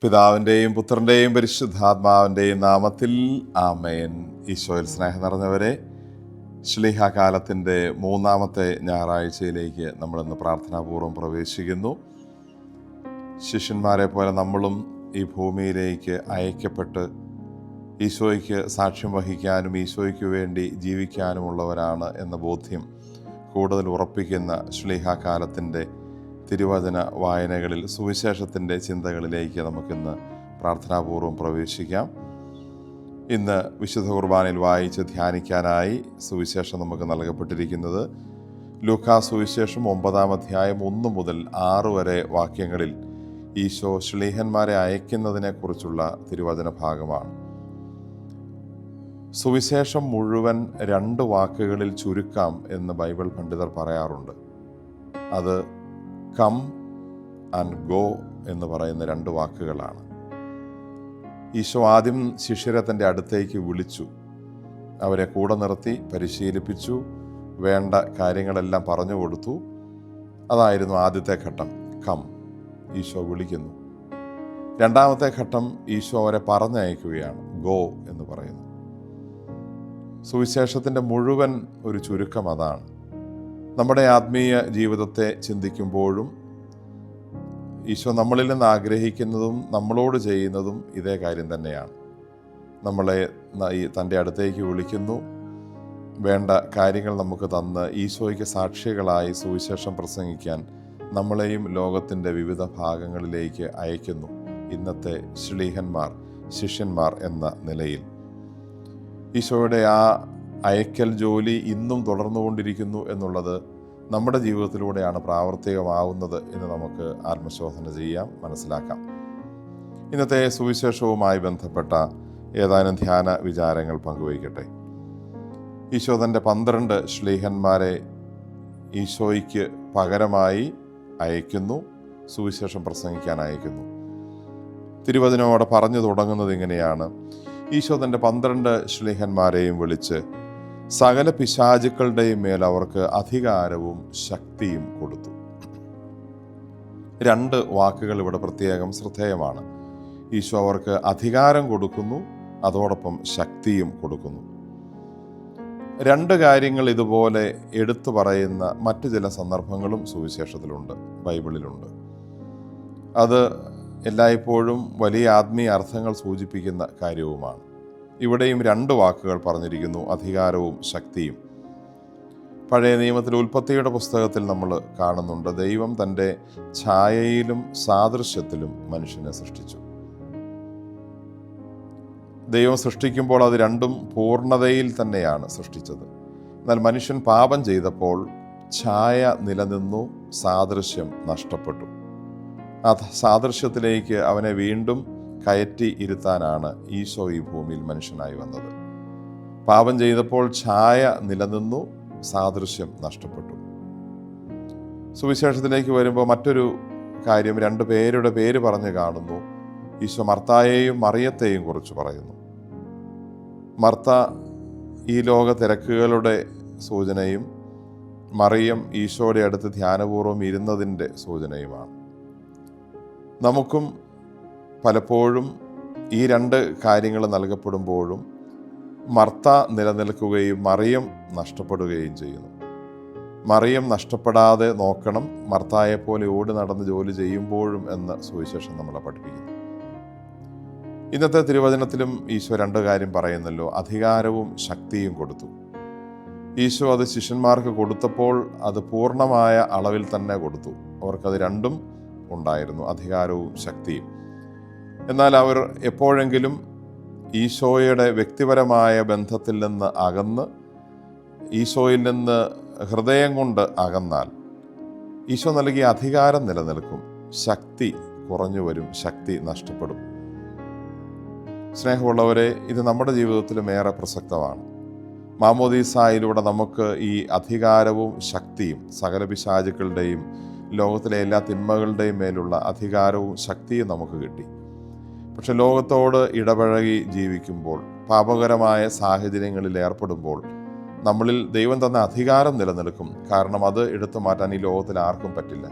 പിതാവിൻ്റെയും പുത്രൻ്റെയും പരിശുദ്ധാത്മാവിൻ്റെയും നാമത്തിൽ ആമേൻ. ഈശോയിൽ സ്നേഹം നിറഞ്ഞവരെ, ശ്ലീഹാകാലത്തിൻ്റെ മൂന്നാമത്തെ ഞായറാഴ്ചയിലേക്ക് നമ്മളിന്ന് പ്രാർത്ഥനാപൂർവ്വം പ്രവേശിക്കുന്നു. ശിഷ്യന്മാരെ പോലെ നമ്മളും ഈ ഭൂമിയിലേക്ക് അയക്കപ്പെട്ട് ഈശോയ്ക്ക് സാക്ഷ്യം വഹിക്കാനും ഈശോയ്ക്ക് വേണ്ടി ജീവിക്കാനുമുള്ളവരാണ് എന്ന ബോധ്യം കൂടുതൽ ഉറപ്പിക്കുന്ന ശ്ലീഹാകാലത്തിൻ്റെ തിരുവചന വായനകളിൽ സുവിശേഷത്തിൻ്റെ ചിന്തകളിലേക്ക് നമുക്കിന്ന് പ്രാർത്ഥനാപൂർവ്വം പ്രവേശിക്കാം. ഇന്ന് വിശുദ്ധ കുർബാനയിൽ വായിച്ച് ധ്യാനിക്കാനായി സുവിശേഷം നമുക്ക് നൽകപ്പെട്ടിരിക്കുന്നത് ലൂക്കാ സുവിശേഷം 9-ാം അധ്യായം 1 മുതൽ 6 വരെ വാക്യങ്ങളിൽ ഈശോ ശ്ലീഹന്മാരെ അയക്കുന്നതിനെക്കുറിച്ചുള്ള തിരുവചന ഭാഗമാണ്. സുവിശേഷം മുഴുവൻ 2 വാക്കുകളിൽ ചുരുക്കാം എന്ന് ബൈബിൾ പണ്ഡിതർ പറയാറുണ്ട്. അത് കം ആൻഡ് ഗോ എന്ന് പറയുന്ന 2 വാക്കുകളാണ്. ഈശോ ആദ്യം ശിഷ്യരെ തൻ്റെ അടുത്തേക്ക് വിളിച്ചു, അവരെ കൂടെ നിർത്തി പരിശീലിപ്പിച്ചു, വേണ്ട കാര്യങ്ങളെല്ലാം പറഞ്ഞു കൊടുത്തു. അതായിരുന്നു ആദ്യത്തെ ഘട്ടം, കം. ഈശോ വിളിക്കുന്നു. രണ്ടാമത്തെ ഘട്ടം ഈശോ അവരെ പറഞ്ഞയക്കുകയാണ്, ഗോ എന്ന് പറയുന്നു. സുവിശേഷത്തിൻ്റെ മുഴുവൻ ഒരു ചുരുക്കം അതാണ്. നമ്മുടെ ആത്മീയ ജീവിതത്തെ ചിന്തിക്കുമ്പോഴും ഈശോ നമ്മളിൽ നിന്ന് ആഗ്രഹിക്കുന്നതും നമ്മളോട് ചെയ്യുന്നതും ഇതേ കാര്യം തന്നെയാണ്. നമ്മളെ തൻ്റെ അടുത്തേക്ക് വിളിക്കുന്നു, വേണ്ട കാര്യങ്ങൾ നമുക്ക് തന്ന് ഈശോയ്ക്ക് സാക്ഷികളായി സുവിശേഷം പ്രസംഗിക്കാൻ നമ്മളെയും ലോകത്തിൻ്റെ വിവിധ ഭാഗങ്ങളിലേക്ക് അയക്കുന്നു. ഇന്നത്തെ ശ്ലീഹന്മാർ, ശിഷ്യന്മാർ എന്ന നിലയിൽ ഈശോയുടെ ആ അയക്കൽ ജോലി ഇന്നും തുടർന്നുകൊണ്ടിരിക്കുന്നു എന്നുള്ളത് നമ്മുടെ ജീവിതത്തിലൂടെയാണ് പ്രാവർത്തികമാവുന്നത് എന്ന് നമുക്ക് ആത്മശോധന ചെയ്യാം, മനസ്സിലാക്കാം. ഇന്നത്തെ സുവിശേഷവുമായി ബന്ധപ്പെട്ട ഏതാനും ധ്യാന വിചാരങ്ങൾ പങ്കുവയ്ക്കട്ടെ. ഈശോ തൻ്റെ 12 ശ്ലീഹന്മാരെ ഈശോയ്ക്ക് പകരമായി അയക്കുന്നു, സുവിശേഷം പ്രസംഗിക്കാൻ അയക്കുന്നു. തിരുവചനോടെ പറഞ്ഞു തുടങ്ങുന്നത് ഇങ്ങനെയാണ്: ഈശോ തൻ്റെ 12 ശ്ലീഹന്മാരെയും വിളിച്ച് സകല പിശാചുക്കളുടെയും മേൽ അവർക്ക് അധികാരവും ശക്തിയും കൊടുത്തു. 2 വാക്കുകൾ ഇവിടെ പ്രത്യേകം ശ്രദ്ധേയമാണ്. ഈശോ അവർക്ക് അധികാരം കൊടുക്കുന്നു, അതോടൊപ്പം ശക്തിയും കൊടുക്കുന്നു. 2 കാര്യങ്ങൾ ഇതുപോലെ എടുത്തു പറയുന്ന മറ്റു ചില സന്ദർഭങ്ങളും സുവിശേഷത്തിലുണ്ട്, ബൈബിളിലുണ്ട്. അത് എല്ലായ്പ്പോഴും വലിയ ആത്മീയ അർത്ഥങ്ങൾ സൂചിപ്പിക്കുന്ന കാര്യവുമാണ്. ഇവിടെയും 2 വാക്കുകൾ പറഞ്ഞിരിക്കുന്നു, അധികാരവും ശക്തിയും. പഴയ നിയമത്തിൽ ഉൽപ്പത്തിയുടെ പുസ്തകത്തിൽ നമ്മൾ കാണുന്നുണ്ട്, ദൈവം തൻ്റെ ഛായയിലും സാദൃശ്യത്തിലും മനുഷ്യനെ സൃഷ്ടിച്ചു. ദൈവം സൃഷ്ടിക്കുമ്പോൾ അത് രണ്ടും പൂർണ്ണതയിൽ തന്നെയാണ് സൃഷ്ടിച്ചത്. എന്നാൽ മനുഷ്യൻ പാപം ചെയ്തപ്പോൾ ഛായ നിലനിന്നു, സാദൃശ്യം നഷ്ടപ്പെട്ടു. ആ സാദൃശ്യത്തിലേക്ക് അവനെ വീണ്ടും കയറ്റി ഇരുത്താനാണ് ഈശോ ഈ ഭൂമിയിൽ മനുഷ്യനായി വന്നത്. പാപം ചെയ്തപ്പോൾ ഛായ നിലനിന്നു, സാദൃശ്യം നഷ്ടപ്പെട്ടു. സുവിശേഷത്തിലേക്ക് വരുമ്പോൾ മറ്റൊരു കാര്യം, 2 പേരുടെ പേര് പറഞ്ഞു കാണുന്നു. ഈശോ മർത്തായെയും മറിയത്തെയും കുറിച്ച് പറയുന്നു. മർത്ത ഈ ലോക തിരക്കുകളുടെ സൂചനയും മറിയം ഈശോയുടെ അടുത്ത് ധ്യാനപൂർവ്വം ഇരുന്നതിൻ്റെ സൂചനയുമാണ്. നമുക്കും പലപ്പോഴും ഈ 2 കാര്യങ്ങൾ നൽകപ്പെടുമ്പോഴും മർത്ത നിലനിൽക്കുകയും മറിയം നഷ്ടപ്പെടുകയും ചെയ്യുന്നു. മറിയം നഷ്ടപ്പെടാതെ നോക്കണം, മർത്തായെപ്പോലെ ഓടി നടന്ന് ജോലി ചെയ്യുമ്പോഴും എന്ന് സുവിശേഷം നമ്മളെ പഠിപ്പിക്കുന്നു. ഇന്നത്തെ തിരുവചനത്തിലും ഈശോ 2 കാര്യം പറയുന്നല്ലോ, അധികാരവും ശക്തിയും കൊടുത്തു. ഈശോ അത് ശിഷ്യന്മാർക്ക് കൊടുത്തപ്പോൾ അത് പൂർണ്ണമായ അളവിൽ തന്നെ കൊടുത്തു. അവർക്കത് 2 ഉണ്ടായിരുന്നു, അധികാരവും ശക്തിയും. എന്നാൽ അവർ എപ്പോഴെങ്കിലും ഈശോയുടെ വ്യക്തിപരമായ ബന്ധത്തിൽ നിന്ന് അകന്ന് ഈശോയിൽ നിന്ന് ഹൃദയം കൊണ്ട് അകന്നാൽ ഈശോ നൽകിയ അധികാരം നിലനിൽക്കും, ശക്തി കുറഞ്ഞു വരും, ശക്തി നഷ്ടപ്പെടും. സ്നേഹമുള്ളവരെ, ഇത് നമ്മുടെ ജീവിതത്തിലും ഏറെ പ്രസക്തമാണ്. മാമോദീസായിലൂടെ നമുക്ക് ഈ അധികാരവും ശക്തിയും, സകല പിശാചുക്കളുടെയും ലോകത്തിലെ എല്ലാ തിന്മകളുടെയും മേലുള്ള അധികാരവും ശക്തിയും നമുക്ക് കിട്ടി. പക്ഷെ ലോകത്തോട് ഇടപഴകി ജീവിക്കുമ്പോൾ, പാപകരമായ സാഹചര്യങ്ങളിൽ ഏർപ്പെടുമ്പോൾ നമ്മളിൽ ദൈവം തന്ന അധികാരം നിലനിൽക്കും. കാരണം അത് എടുത്തു മാറ്റാൻ ഈ ലോകത്തിൽ ആർക്കും പറ്റില്ല.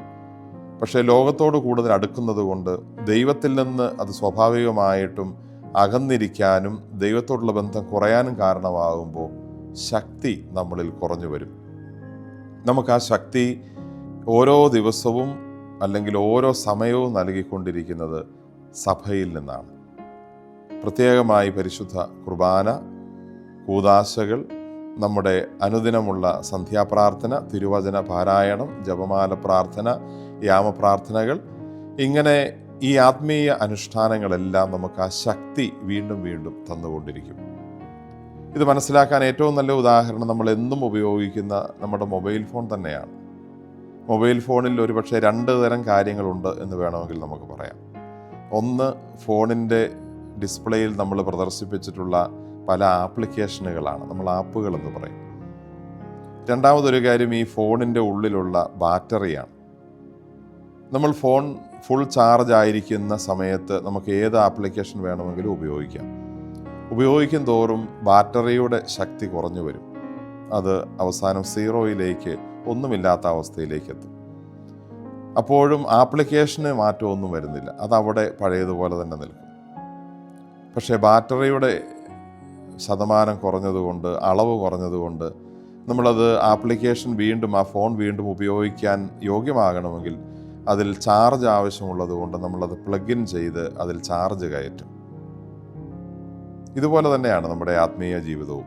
പക്ഷേ ലോകത്തോട് കൂടുതൽ അടുക്കുന്നത് കൊണ്ട് ദൈവത്തിൽ നിന്ന് അത് സ്വാഭാവികമായിട്ടും അകന്നിരിക്കാനും ദൈവത്തോടുള്ള ബന്ധം കുറയാനും കാരണമാകുമ്പോൾ ശക്തി നമ്മളിൽ കുറഞ്ഞു വരും. നമുക്ക് ആ ശക്തി ഓരോ ദിവസവും അല്ലെങ്കിൽ ഓരോ സമയവും നൽകിക്കൊണ്ടിരിക്കുന്നത് സഭയിൽ നിന്നാണ്. പ്രത്യേകമായി പരിശുദ്ധ കുർബാന, കൂദാശകൾ, നമ്മുടെ അനുദിനമുള്ള സന്ധ്യാപ്രാർത്ഥന, തിരുവചന പാരായണം, ജപമാല പ്രാർത്ഥന, യാമപ്രാർത്ഥനകൾ, ഇങ്ങനെ ഈ ആത്മീയ അനുഷ്ഠാനങ്ങളെല്ലാം നമുക്ക് ആ ശക്തി വീണ്ടും വീണ്ടും തന്നുകൊണ്ടിരിക്കും. ഇത് മനസ്സിലാക്കാൻ ഏറ്റവും നല്ല ഉദാഹരണം നമ്മൾ എന്നും ഉപയോഗിക്കുന്ന നമ്മുടെ മൊബൈൽ ഫോൺ തന്നെയാണ്. മൊബൈൽ ഫോണിൽ ഒരുപക്ഷെ 2 തരം കാര്യങ്ങളുണ്ട് എന്ന് വേണമെങ്കിൽ നമുക്ക് പറയാം. ഒന്ന്, ഫോണിൻ്റെ ഡിസ്പ്ലേയിൽ നമ്മൾ പ്രദർശിപ്പിച്ചിട്ടുള്ള പല ആപ്ലിക്കേഷനുകളാണ്, നമ്മൾ ആപ്പുകളെന്ന് പറയും. രണ്ടാമതൊരു കാര്യം ഈ ഫോണിൻ്റെ ഉള്ളിലുള്ള ബാറ്ററിയാണ്. നമ്മൾ ഫോൺ ഫുൾ ചാർജ് ആയിരിക്കുന്ന സമയത്ത് നമുക്ക് ഏത് ആപ്ലിക്കേഷൻ വേണമെങ്കിലും ഉപയോഗിക്കാം. ഉപയോഗിക്കും തോറും ബാറ്ററിയുടെ ശക്തി കുറഞ്ഞു വരും. അത് അവസാനം 0യിലേക്ക്, ഒന്നുമില്ലാത്ത അവസ്ഥയിലേക്ക് എത്തും. അപ്പോഴും ആപ്ലിക്കേഷന് മാറ്റമൊന്നും വരുന്നില്ല, അതവിടെ പഴയതുപോലെ തന്നെ നിൽക്കും. പക്ഷേ ബാറ്ററിയുടെ ശതമാനം കുറഞ്ഞതുകൊണ്ട്, അളവ് കുറഞ്ഞതുകൊണ്ട് നമ്മളത് ആപ്ലിക്കേഷൻ വീണ്ടും, ആ ഫോൺ വീണ്ടും ഉപയോഗിക്കാൻ യോഗ്യമാകണമെങ്കിൽ അതിൽ ചാർജ് ആവശ്യമുള്ളത് കൊണ്ട് നമ്മളത് പ്ലഗ് ഇൻ ചെയ്ത് അതിൽ ചാർജ് കയറ്റും. ഇതുപോലെ തന്നെയാണ് നമ്മുടെ ആത്മീയ ജീവിതവും.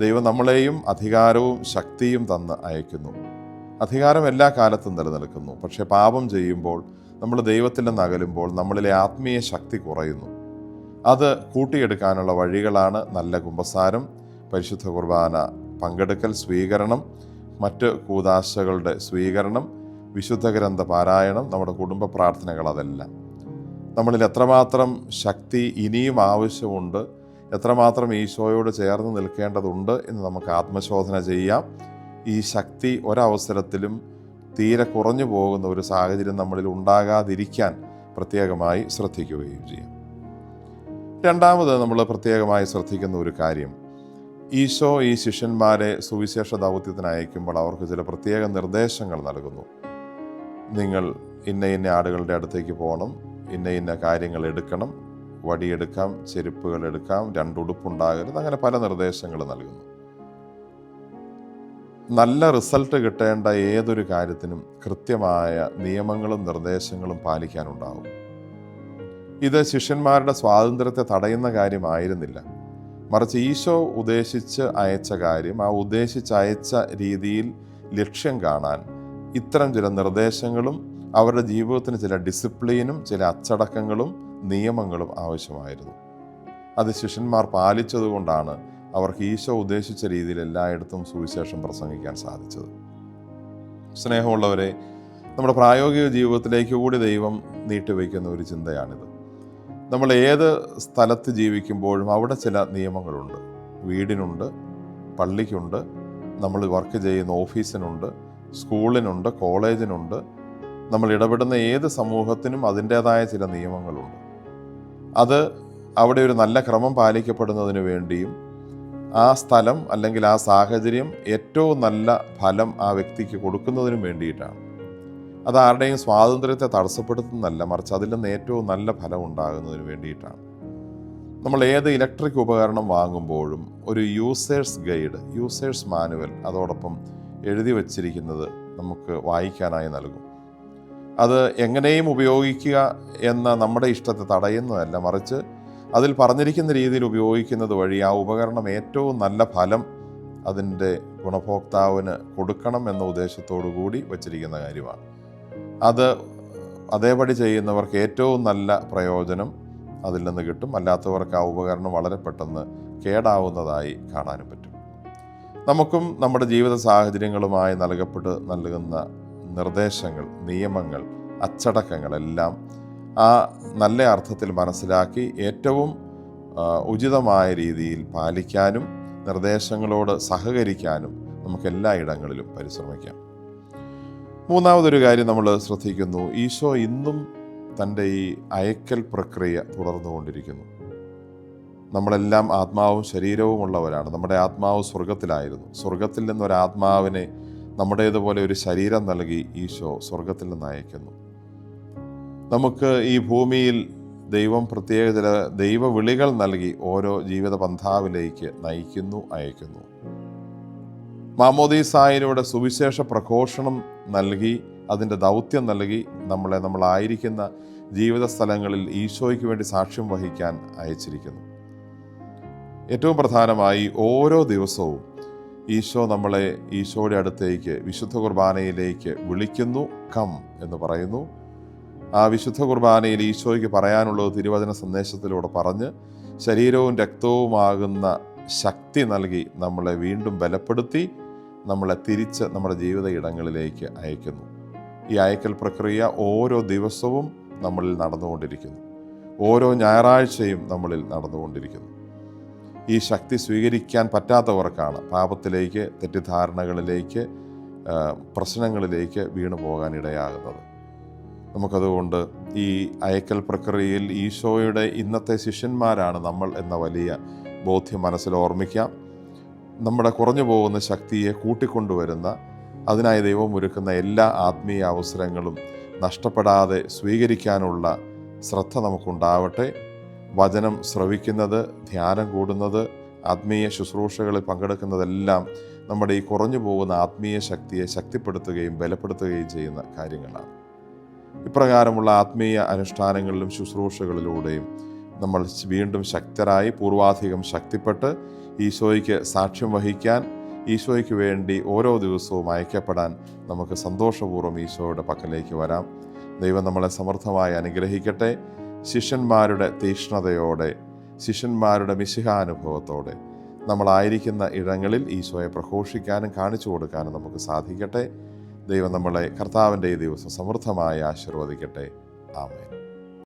ദൈവം നമ്മളെയും അധികാരവും ശക്തിയും തന്ന് അയക്കുന്നു. അധികാരം എല്ലാ കാലത്തും നിലനിൽക്കുന്നു. പക്ഷേ പാപം ചെയ്യുമ്പോൾ, നമ്മൾ ദൈവത്തിൽ നിന്ന് അകലുമ്പോൾ നമ്മളിലെ ആത്മീയ ശക്തി കുറയുന്നു. അത് കൂട്ടിയെടുക്കാനുള്ള വഴികളാണ് നല്ല കുമ്പസാരം, പരിശുദ്ധ കുർബാന പങ്കെടുക്കൽ, സ്വീകരണം, മറ്റ് കൂദാശകളുടെ സ്വീകരണം, വിശുദ്ധ ഗ്രന്ഥ പാരായണം, നമ്മുടെ കുടുംബ പ്രാർത്ഥനകൾ, അതെല്ലാം. നമ്മളിൽ എത്രമാത്രം ശക്തി ഇനിയും ആവശ്യമുണ്ട്, എത്രമാത്രം ഈശോയോട് ചേർന്ന് നിൽക്കേണ്ടതുണ്ട് എന്ന് നമുക്ക് ആത്മശോധന ചെയ്യാം. ഈ ശക്തി ഒരവസരത്തിലും തീരെ കുറഞ്ഞു പോകുന്ന ഒരു സാഹചര്യം നമ്മളിൽ ഉണ്ടാകാതിരിക്കാൻ പ്രത്യേകമായി ശ്രദ്ധിക്കുകയും ചെയ്യാം. രണ്ടാമത് നമ്മൾ പ്രത്യേകമായി ശ്രദ്ധിക്കുന്ന ഒരു കാര്യം, ഈശോ ഈ ശിഷ്യന്മാരെ സുവിശേഷ ദൗത്യത്തിന് അയക്കുമ്പോൾ അവർക്ക് ചില പ്രത്യേക നിർദ്ദേശങ്ങൾ നൽകുന്നു. നിങ്ങൾ ഇന്ന ഇന്ന ആടുകളുടെ അടുത്തേക്ക് പോകണം, ഇന്ന ഇന്ന കാര്യങ്ങൾ എടുക്കണം, വടിയെടുക്കാം, ചെരുപ്പുകൾ എടുക്കാം, 2 ഉടുപ്പുണ്ടാകരുത്, അങ്ങനെ പല നിർദ്ദേശങ്ങൾ നൽകുന്നു. നല്ല റിസൾട്ട് കിട്ടേണ്ട ഏതൊരു കാര്യത്തിനും കൃത്യമായ നിയമങ്ങളും നിർദ്ദേശങ്ങളും പാലിക്കാനുണ്ടാവും. ഇത് ശിഷ്യന്മാരുടെ സ്വാതന്ത്ര്യത്തെ തടയുന്ന കാര്യമായിരുന്നില്ല. മറിച്ച് ഈശോ ഉദ്ദേശിച്ച് അയച്ച കാര്യം, ആ ഉദ്ദേശിച്ചയച്ച രീതിയിൽ ലക്ഷ്യം കാണാൻ ഇത്തരം ചില നിർദ്ദേശങ്ങളും അവരുടെ ജീവിതത്തിന് ചില ഡിസിപ്ലിനും ചില അച്ചടക്കങ്ങളും നിയമങ്ങളും ആവശ്യമായിരുന്നു. അത് ശിഷ്യന്മാർ പാലിച്ചതുകൊണ്ടാണ് അവർക്ക് ഈശോ ഉദ്ദേശിച്ച രീതിയിൽ എല്ലായിടത്തും സുവിശേഷം പ്രസംഗിക്കാൻ സാധിച്ചത്. സ്നേഹമുള്ളവരെ, നമ്മുടെ പ്രായോഗിക ജീവിതത്തിലേക്ക് കൂടി ദൈവം നീട്ടിവെക്കുന്ന ഒരു ചിന്തയാണിത്. നമ്മൾ ഏത് സ്ഥലത്ത് ജീവിക്കുമ്പോഴും അവിടെ ചില നിയമങ്ങളുണ്ട്. വീടിനുണ്ട്, പള്ളിക്കുണ്ട്, നമ്മൾ വർക്ക് ചെയ്യുന്ന ഓഫീസിനുണ്ട്, സ്കൂളിനുണ്ട്, കോളേജിനുണ്ട്. നമ്മൾ ഇടപെടുന്ന ഏത് സമൂഹത്തിനും അതിൻ്റേതായ ചില നിയമങ്ങളുണ്ട്. അത് അവിടെ ഒരു നല്ല ക്രമം പാലിക്കപ്പെടുന്നതിന് വേണ്ടിയും ആ സ്ഥലം അല്ലെങ്കിൽ ആ സാഹചര്യം ഏറ്റവും നല്ല ഫലം ആ വ്യക്തിക്ക് കൊടുക്കുന്നതിനും വേണ്ടിയിട്ടാണ്. അത് ആരുടെയും സ്വാതന്ത്ര്യത്തെ തടസ്സപ്പെടുത്തുന്നതല്ല, മറിച്ച് അതിൽ നിന്ന് ഏറ്റവും നല്ല ഫലം ഉണ്ടാകുന്നതിന് വേണ്ടിയിട്ടാണ്. നമ്മൾ ഏത് ഇലക്ട്രിക് ഉപകരണം വാങ്ങുമ്പോഴും ഒരു യൂസേഴ്സ് ഗൈഡ്, യൂസേഴ്സ് മാനുവൽ അതോടൊപ്പം എഴുതി വച്ചിരിക്കുന്നത് നമുക്ക് വായിക്കാനായി നൽകും. അത് എങ്ങനെയും ഉപയോഗിക്കുക എന്ന നമ്മുടെ ഇഷ്ടത്തെ തടയുന്നതല്ല, മറിച്ച് അതിൽ പറഞ്ഞിരിക്കുന്ന രീതിയിൽ ഉപയോഗിക്കുന്നത് വഴി ആ ഉപകരണം ഏറ്റവും നല്ല ഫലം അതിൻ്റെ ഗുണഭോക്താവിന് കൊടുക്കണം എന്ന ഉദ്ദേശത്തോടു കൂടി വച്ചിരിക്കുന്ന കാര്യമാണ്. അത് അതേപടി ചെയ്യുന്നവർക്ക് ഏറ്റവും നല്ല പ്രയോജനം അതിൽ നിന്ന് കിട്ടും. അല്ലാത്തവർക്ക് ആ ഉപകരണം വളരെ പെട്ടെന്ന് കേടാവുന്നതായി കാണാനും പറ്റും. നമുക്കും നമ്മുടെ ജീവിത സാഹചര്യങ്ങളുമായി നൽകുന്ന നിർദ്ദേശങ്ങൾ, നിയമങ്ങൾ, അച്ചടക്കങ്ങളെല്ലാം ആ നല്ല അർത്ഥത്തിൽ മനസ്സിലാക്കി ഏറ്റവും ഉചിതമായ രീതിയിൽ പാലിക്കാനും നിർദ്ദേശങ്ങളോട് സഹകരിക്കാനും നമുക്ക് എല്ലാ ഇടങ്ങളിലും പരിശ്രമിക്കാം. മൂന്നാമതൊരു കാര്യം നമ്മൾ ശ്രദ്ധിക്കുന്നു, ഈശോ ഇന്നും തൻ്റെ ഈ അയക്കൽ പ്രക്രിയ തുടർന്നുകൊണ്ടിരിക്കുന്നു. നമ്മളെല്ലാം ആത്മാവും ശരീരവും ഉള്ളവരാണ്. നമ്മുടെ ആത്മാവ് സ്വർഗത്തിലായിരുന്നു. സ്വർഗത്തിൽ നിന്നൊരാത്മാവിനെ നമ്മുടേതുപോലെ ഒരു ശരീരം നൽകി ഈശോ സ്വർഗത്തിൽ നിന്ന് അയക്കുന്നു. നമുക്ക് ഈ ഭൂമിയിൽ ദൈവം പ്രത്യേക ചില ദൈവവിളികൾ നൽകി ഓരോ ജീവിത പന്ഥാവിലേക്ക് നയിക്കുന്നു, അയക്കുന്നു. മാമോദീസായിലൂടെ സുവിശേഷ പ്രഘോഷണം നൽകി, അതിൻ്റെ ദൗത്യം നൽകി നമ്മളായിരിക്കുന്ന ജീവിത സ്ഥലങ്ങളിൽ ഈശോയ്ക്ക് വേണ്ടി സാക്ഷ്യം വഹിക്കാൻ അയച്ചിരിക്കുന്നു. ഏറ്റവും പ്രധാനമായി ഓരോ ദിവസവും ഈശോ നമ്മളെ ഈശോയുടെ അടുത്തേക്ക് വിശുദ്ധ കുർബാനയിലേക്ക് വിളിക്കുന്നു, കം എന്ന് പറയുന്നു. ആ വിശുദ്ധ കുർബാനയിൽ ഈശോയ്ക്ക് പറയാനുള്ളത് തിരുവചന സന്ദേശത്തിലൂടെ പറഞ്ഞ് ശരീരവും രക്തവുമാകുന്ന ശക്തി നൽകി നമ്മളെ വീണ്ടും ബലപ്പെടുത്തി നമ്മളെ തിരിച്ച് നമ്മുടെ ജീവിത ഇടങ്ങളിലേക്ക് അയക്കുന്നു. ഈ അയക്കൽ പ്രക്രിയ ഓരോ ദിവസവും നമ്മളിൽ നടന്നുകൊണ്ടിരിക്കുന്നു. ഓരോ ഞായറാഴ്ചയും നമ്മളിൽ നടന്നുകൊണ്ടിരിക്കുന്നു. ഈ ശക്തി സ്വീകരിക്കാൻ പറ്റാത്തവർക്കാണ് പാപത്തിലേക്ക്, തെറ്റിദ്ധാരണകളിലേക്ക്, പ്രശ്നങ്ങളിലേക്ക് വീണു പോകാൻ ഇടയാകുന്നത്. നമുക്കതുകൊണ്ട് ഈ അയക്കൽ പ്രക്രിയയിൽ ഈശോയുടെ ഇന്നത്തെ ശിഷ്യന്മാരാണ് നമ്മൾ എന്ന വലിയ ബോധ്യം മനസ്സിൽ ഓർമ്മിക്കാം. നമ്മുടെ കുറഞ്ഞു പോകുന്ന ശക്തിയെ കൂട്ടിക്കൊണ്ടുവരുന്ന, അതിനായി ദൈവം ഒരുക്കുന്ന എല്ലാ ആത്മീയ അവസരങ്ങളും നഷ്ടപ്പെടാതെ സ്വീകരിക്കാനുള്ള ശ്രദ്ധ നമുക്കുണ്ടാവട്ടെ. വചനം ശ്രവിക്കുന്നത്, ധ്യാനം കൂടുന്നത്, ആത്മീയ ശുശ്രൂഷകളിൽ പങ്കെടുക്കുന്നതെല്ലാം നമ്മുടെ ഈ കുറഞ്ഞു പോകുന്ന ആത്മീയ ശക്തിയെ ശക്തിപ്പെടുത്തുകയും ബലപ്പെടുത്തുകയും ചെയ്യുന്ന കാര്യങ്ങളാണ്. ഇപ്രകാരമുള്ള ആത്മീയ അനുഷ്ഠാനങ്ങളിലും ശുശ്രൂഷകളിലൂടെയും നമ്മൾ വീണ്ടും ശക്തരായി പൂർവാധികം ശക്തിപ്പെട്ട് ഈശോയ്ക്ക് സാക്ഷ്യം വഹിക്കാൻ, ഈശോയ്ക്ക് വേണ്ടി ഓരോ ദിവസവും അയക്കപ്പെടാൻ നമുക്ക് സന്തോഷപൂർവ്വം ഈശോയുടെ പക്കലേക്ക് വരാം. ദൈവം നമ്മളെ സമൃദ്ധമായി അനുഗ്രഹിക്കട്ടെ. ശിഷ്യന്മാരുടെ തീക്ഷ്ണതയോടെ, ശിഷ്യന്മാരുടെ മിശിഹാനുഭവത്തോടെ നമ്മളായിരിക്കുന്ന ഇടങ്ങളിൽ ഈശോയെ പ്രഘോഷിക്കാനും കാണിച്ചു കൊടുക്കാനും നമുക്ക് സാധിക്കട്ടെ. ദൈവം നമ്മളെ കർത്താവിൻ്റെ ഈ ദിവസം സമൃദ്ധമായി ആശീർവദിക്കട്ടെ. ആമേൻ.